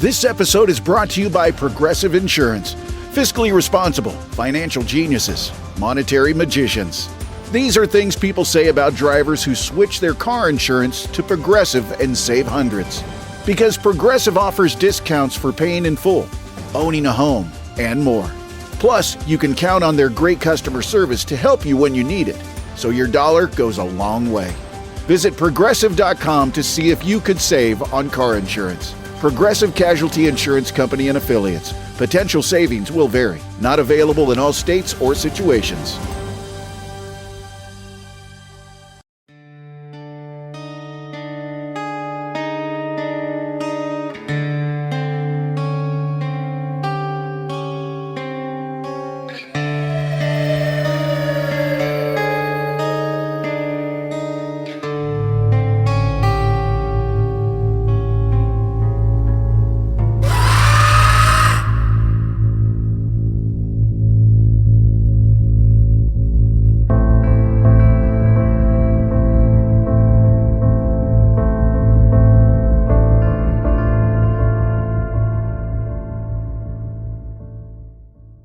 This episode is brought to you by Progressive Insurance. Fiscally responsible, financial geniuses, monetary magicians. These are things people say about drivers who switch their car insurance to Progressive and save hundreds. Because Progressive offers discounts for paying in full, owning a home, and more. Plus, you can count on their great customer service to help you when you need it, so your dollar goes a long way. Visit Progressive.com to see if you could save on car insurance. Progressive Casualty Insurance Company and Affiliates. Potential savings will vary. Not available in all states or situations.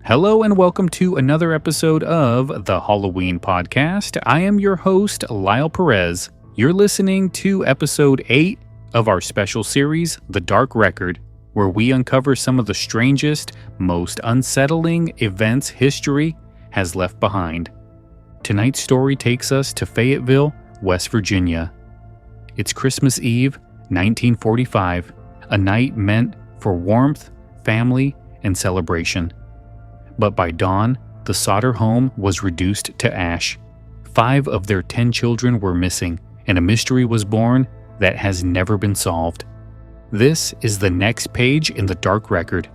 Hello and welcome to another episode of the Halloween Podcast. I am your host, Lyle Perez. You're listening to episode 8 of our special series, The Dark Record, where we uncover some of the strangest, most unsettling events history has left behind. Tonight's story takes us to Fayetteville, West Virginia. It's Christmas Eve, 1945, a night meant for warmth, family, and celebration. But by dawn, the Sodder home was reduced to ash. 5 of their 10 children were missing, and a mystery was born that has never been solved. This is the next page in the Dark Record.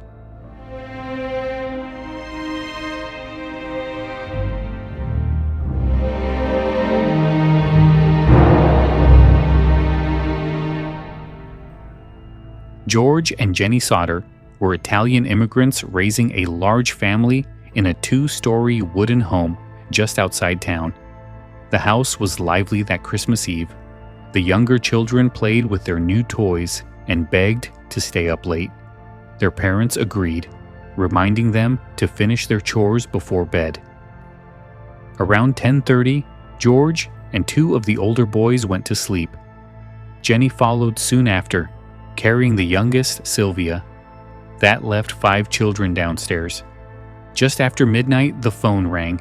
George and Jennie Sodder were Italian immigrants raising a large family in a 2-story wooden home just outside town. The house was lively that Christmas Eve. The younger children played with their new toys and begged to stay up late. Their parents agreed, reminding them to finish their chores before bed. Around 10:30, George and 2 of the older boys went to sleep. Jennie followed soon after, carrying the youngest, Sylvia. That left 5 children downstairs. Just after midnight, the phone rang.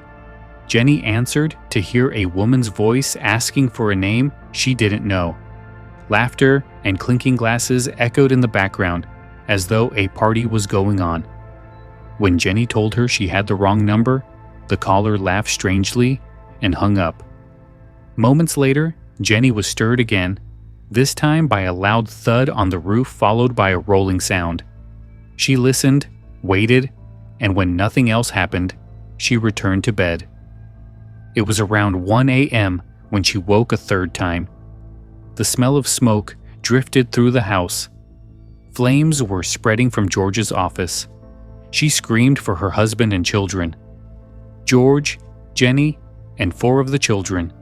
Jennie answered to hear a woman's voice asking for a name she didn't know. Laughter and clinking glasses echoed in the background, as though a party was going on. When Jennie told her she had the wrong number, the caller laughed strangely and hung up. Moments later, Jennie was stirred again, this time by a loud thud on the roof followed by a rolling sound. She listened, waited, and when nothing else happened, she returned to bed. It was around 1 a.m. when she woke a third time. The smell of smoke drifted through the house. Flames were spreading from George's office. She screamed for her husband and children. George, Jennie, and 4 of the children,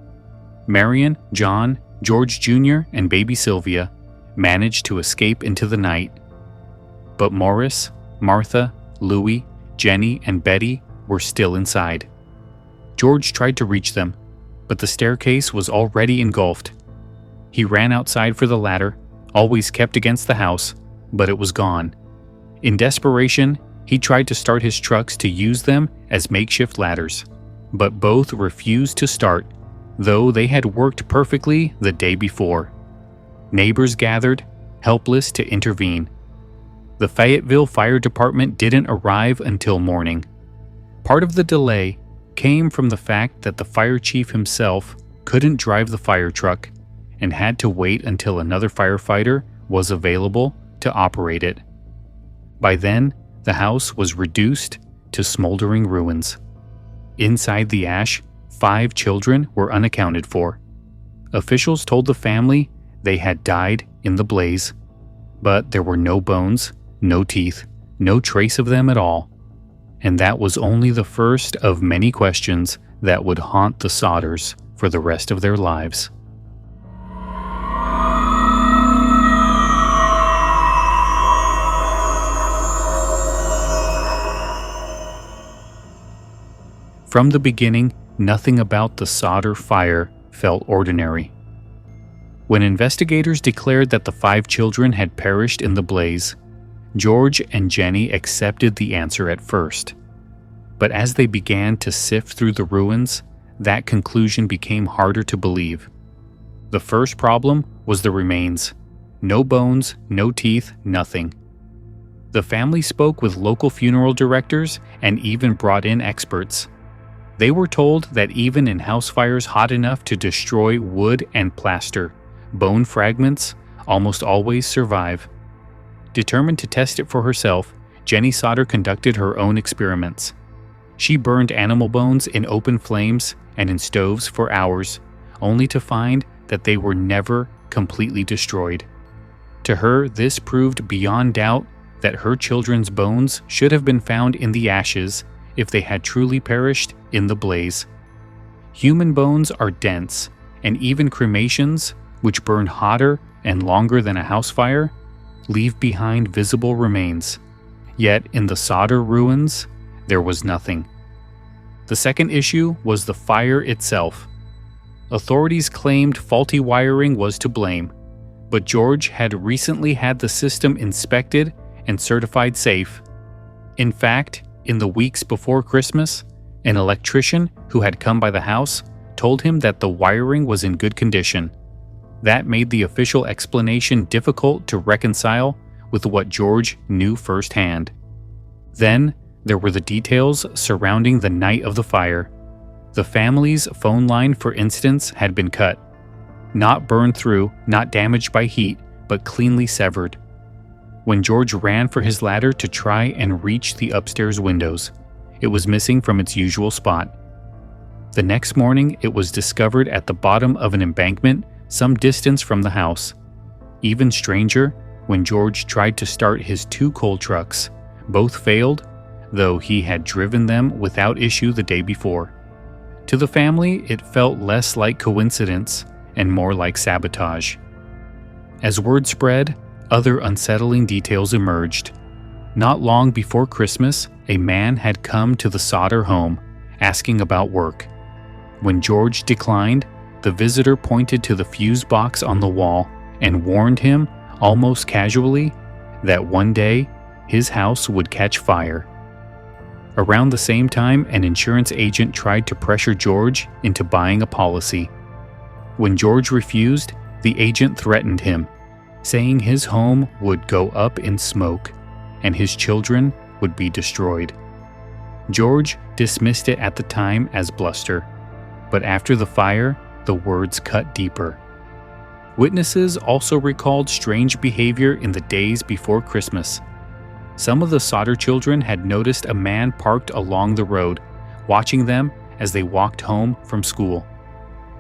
Marion, John, George Jr., and baby Sylvia, managed to escape into the night. But Morris, Martha, Louie, Jennie, and Betty were still inside. George tried to reach them, but the staircase was already engulfed. He ran outside for the ladder, always kept against the house, but it was gone. In desperation, he tried to start his trucks to use them as makeshift ladders, but both refused to start, though they had worked perfectly the day before. Neighbors gathered, helpless to intervene. The Fayetteville Fire Department didn't arrive until morning. Part of the delay came from the fact that the fire chief himself couldn't drive the fire truck and had to wait until another firefighter was available to operate it. By then, the house was reduced to smoldering ruins. Inside the ash, 5 children were unaccounted for. Officials told the family they had died in the blaze, but there were no bones, no teeth, no trace of them at all. And that was only the first of many questions that would haunt the Sodders for the rest of their lives. From the beginning, nothing about the Sodder fire felt ordinary. When investigators declared that the 5 children had perished in the blaze, George and Jennie accepted the answer at first. But as they began to sift through the ruins, that conclusion became harder to believe. The first problem was the remains. No bones, no teeth, nothing. The family spoke with local funeral directors and even brought in experts. They were told that even in house fires hot enough to destroy wood and plaster, bone fragments almost always survive. Determined to test it for herself, Jennie Sodder conducted her own experiments. She burned animal bones in open flames and in stoves for hours, only to find that they were never completely destroyed. To her, this proved beyond doubt that her children's bones should have been found in the ashes if they had truly perished in the blaze. Human bones are dense, and even cremations, which burn hotter and longer than a house fire, leave behind visible remains. Yet in the Sodder ruins, there was nothing. The second issue was the fire itself. Authorities claimed faulty wiring was to blame, but George had recently had the system inspected and certified safe. In fact, in the weeks before Christmas, an electrician who had come by the house told him that the wiring was in good condition. That made the official explanation difficult to reconcile with what George knew firsthand. Then, there were the details surrounding the night of the fire. The family's phone line, for instance, had been cut. Not burned through, not damaged by heat, but cleanly severed. When George ran for his ladder to try and reach the upstairs windows, it was missing from its usual spot. The next morning, it was discovered at the bottom of an embankment some distance from the house. Even stranger, when George tried to start his 2 coal trucks, both failed, though he had driven them without issue the day before. To the family, it felt less like coincidence and more like sabotage. As word spread, other unsettling details emerged. Not long before Christmas, a man had come to the Sodder home, asking about work. When George declined, the visitor pointed to the fuse box on the wall and warned him, almost casually, that one day his house would catch fire. Around the same time, an insurance agent tried to pressure George into buying a policy. When George refused, the agent threatened him, saying his home would go up in smoke and his children would be destroyed. George dismissed it at the time as bluster, but after the fire, the words cut deeper. Witnesses also recalled strange behavior in the days before Christmas. Some of the Sodder children had noticed a man parked along the road, watching them as they walked home from school.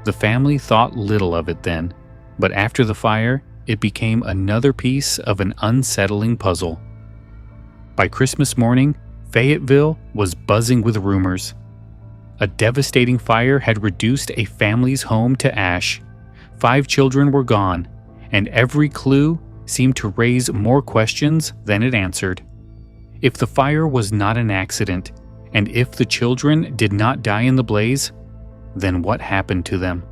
The family thought little of it then, but after the fire, it became another piece of an unsettling puzzle. By Christmas morning, Fayetteville was buzzing with rumors. A devastating fire had reduced a family's home to ash. 5 children were gone, and every clue seemed to raise more questions than it answered. If the fire was not an accident, and if the children did not die in the blaze, then what happened to them?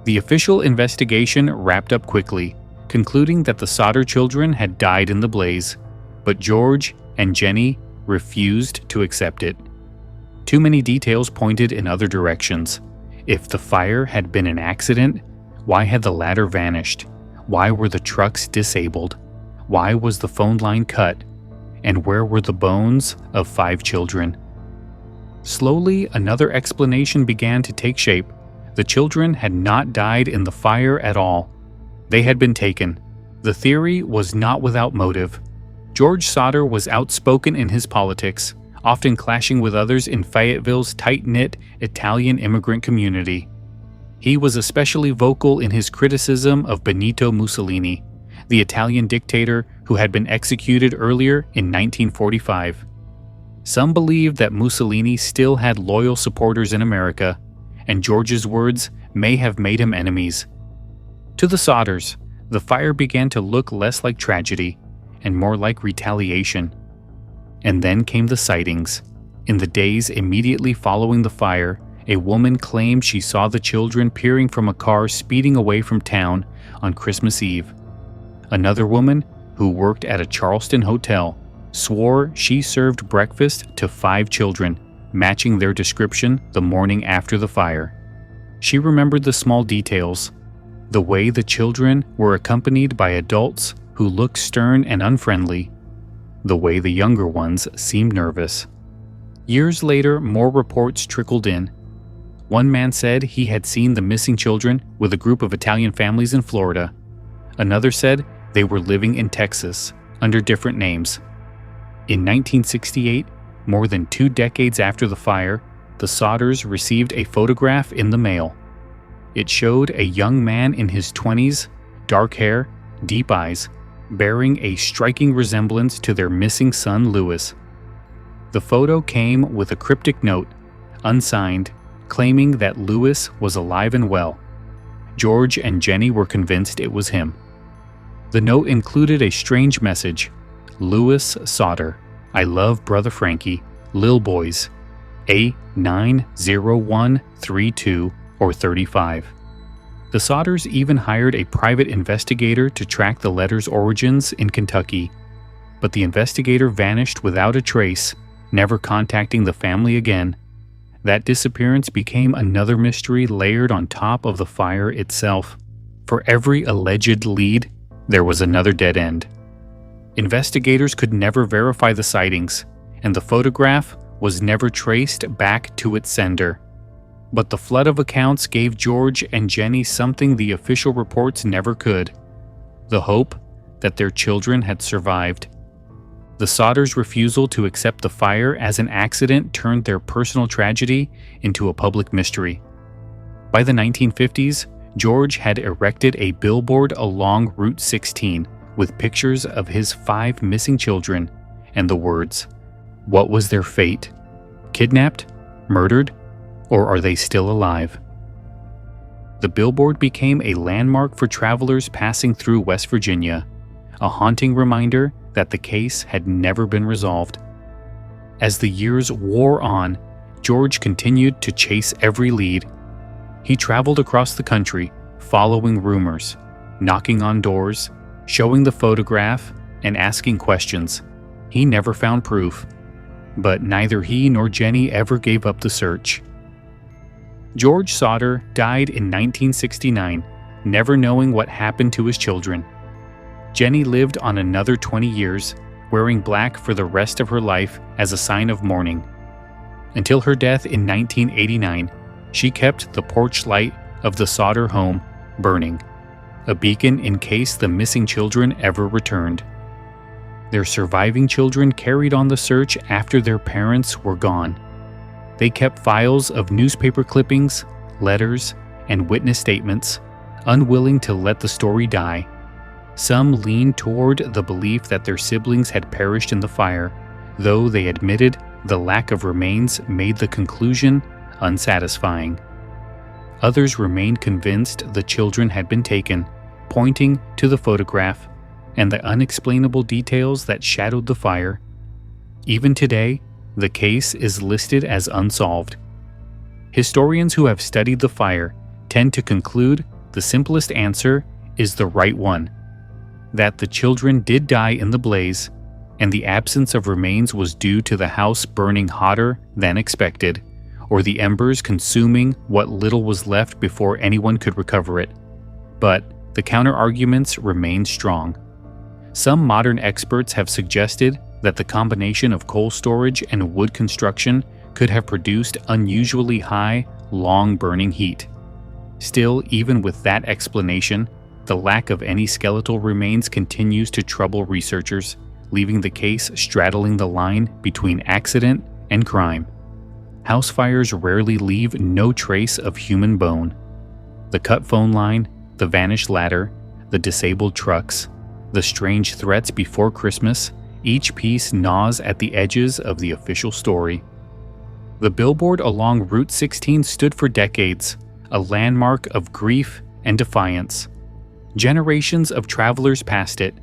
The official investigation wrapped up quickly, concluding that the Sodder children had died in the blaze, but George and Jennie refused to accept it. Too many details pointed in other directions. If the fire had been an accident, why had the ladder vanished? Why were the trucks disabled? Why was the phone line cut? And where were the bones of 5 children? Slowly, another explanation began to take shape. The children had not died in the fire at all. They had been taken. The theory was not without motive. George Sodder was outspoken in his politics, often clashing with others in Fayetteville's tight-knit Italian immigrant community. He was especially vocal in his criticism of Benito Mussolini, the Italian dictator who had been executed earlier in 1945. Some believed that Mussolini still had loyal supporters in America, and George's words may have made him enemies. To the Sodders, the fire began to look less like tragedy and more like retaliation. And then came the sightings. In the days immediately following the fire, a woman claimed she saw the children peering from a car speeding away from town on Christmas Eve. Another woman, who worked at a Charleston hotel, swore she served breakfast to 5 children, matching their description the morning after the fire. She remembered the small details, the way the children were accompanied by adults who looked stern and unfriendly, the way the younger ones seemed nervous. Years later, more reports trickled in. One man said he had seen the missing children with a group of Italian families in Florida. Another said they were living in Texas under different names. In 1968, more than 2 decades after the fire, the Sodders received a photograph in the mail. It showed a young man in his 20s, dark hair, deep eyes, bearing a striking resemblance to their missing son, Louis. The photo came with a cryptic note, unsigned, claiming that Louis was alive and well. George and Jennie were convinced it was him. The note included a strange message: Louis Sodder, I love brother Frankie, Lil Boys, A90132 or 35. The Sodders even hired a private investigator to track the letter's origins in Kentucky, but the investigator vanished without a trace, never contacting the family again. That disappearance became another mystery layered on top of the fire itself. For every alleged lead, there was another dead end. Investigators could never verify the sightings, and the photograph was never traced back to its sender. But the flood of accounts gave George and Jennie something the official reports never could: the hope that their children had survived. The Sodders' refusal to accept the fire as an accident turned their personal tragedy into a public mystery. By the 1950s, George had erected a billboard along Route 16 with pictures of his 5 missing children and the words, "What was their fate? Kidnapped? Murdered? Or are they still alive?" The billboard became a landmark for travelers passing through West Virginia, a haunting reminder that the case had never been resolved. As the years wore on, George continued to chase every lead. He traveled across the country, following rumors, knocking on doors, showing the photograph, and asking questions. He never found proof, but neither he nor Jennie ever gave up the search. George Sodder died in 1969, never knowing what happened to his children. Jennie lived on another 20 years, wearing black for the rest of her life as a sign of mourning. Until her death in 1989, she kept the porch light of the Sodder home burning, a beacon in case the missing children ever returned. Their surviving children carried on the search after their parents were gone. They kept files of newspaper clippings, letters, and witness statements, unwilling to let the story die. Some leaned toward the belief that their siblings had perished in the fire, though they admitted the lack of remains made the conclusion unsatisfying. Others remained convinced the children had been taken, pointing to the photograph and the unexplainable details that shadowed the fire. Even today, the case is listed as unsolved. Historians who have studied the fire tend to conclude the simplest answer is the right one: that the children did die in the blaze, and the absence of remains was due to the house burning hotter than expected, or the embers consuming what little was left before anyone could recover it. But the counter-arguments remain strong. Some modern experts have suggested that the combination of coal storage and wood construction could have produced unusually high, long-burning heat. Still, even with that explanation, the lack of any skeletal remains continues to trouble researchers, leaving the case straddling the line between accident and crime. House fires rarely leave no trace of human bone. The cut phone line, the vanished ladder, the disabled trucks, the strange threats before Christmas, each piece gnaws at the edges of the official story. The billboard along Route 16 stood for decades, a landmark of grief and defiance. Generations of travelers passed it,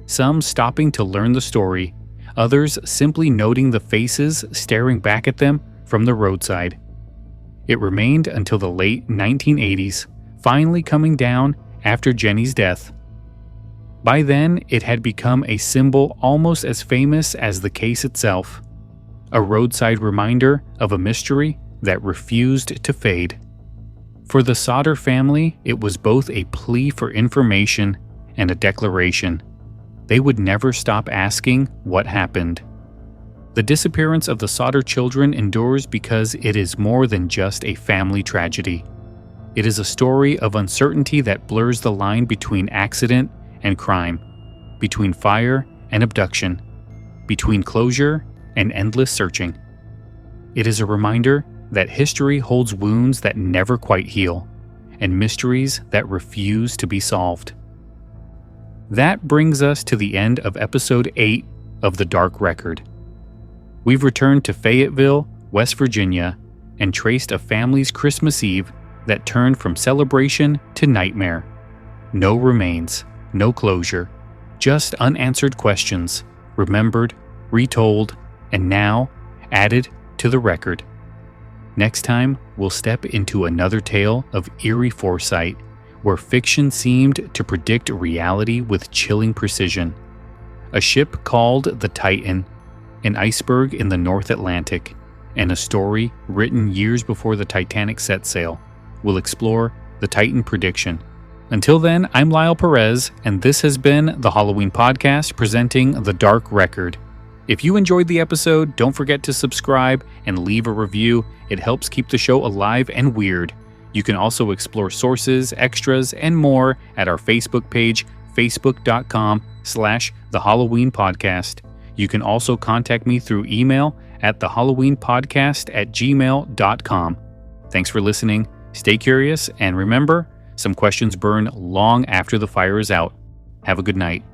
some stopping to learn the story, others simply noting the faces staring back at them from the roadside. It remained until the late 1980s, finally coming down after Jennie's death. By then, it had become a symbol almost as famous as the case itself, a roadside reminder of a mystery that refused to fade. For the Sodder family, it was both a plea for information and a declaration. They would never stop asking what happened. The disappearance of the Sodder children endures because it is more than just a family tragedy. It is a story of uncertainty that blurs the line between accident and crime, between fire and abduction, between closure and endless searching. It is a reminder that history holds wounds that never quite heal, and mysteries that refuse to be solved. That brings us to the end of episode 8 of The Dark Record. We've returned to Fayetteville, West Virginia, and traced a family's Christmas Eve that turned from celebration to nightmare. No remains, no closure, just unanswered questions, remembered, retold, and now added to the record. Next time, we'll step into another tale of eerie foresight, where fiction seemed to predict reality with chilling precision. A ship called the Titan, an iceberg in the North Atlantic, and a story written years before the Titanic set sail. We'll explore the Titan prediction. Until then, I'm Lyle Perez, and this has been the Halloween Podcast presenting The Dark Record. If you enjoyed the episode, don't forget to subscribe and leave a review. It helps keep the show alive and weird. You can also explore sources, extras, and more at our Facebook page, facebook.com/The Halloween Podcast. You can also contact me through email at thehalloweenpodcast@gmail.com. Thanks for listening. Stay curious, and remember, some questions burn long after the fire is out. Have a good night.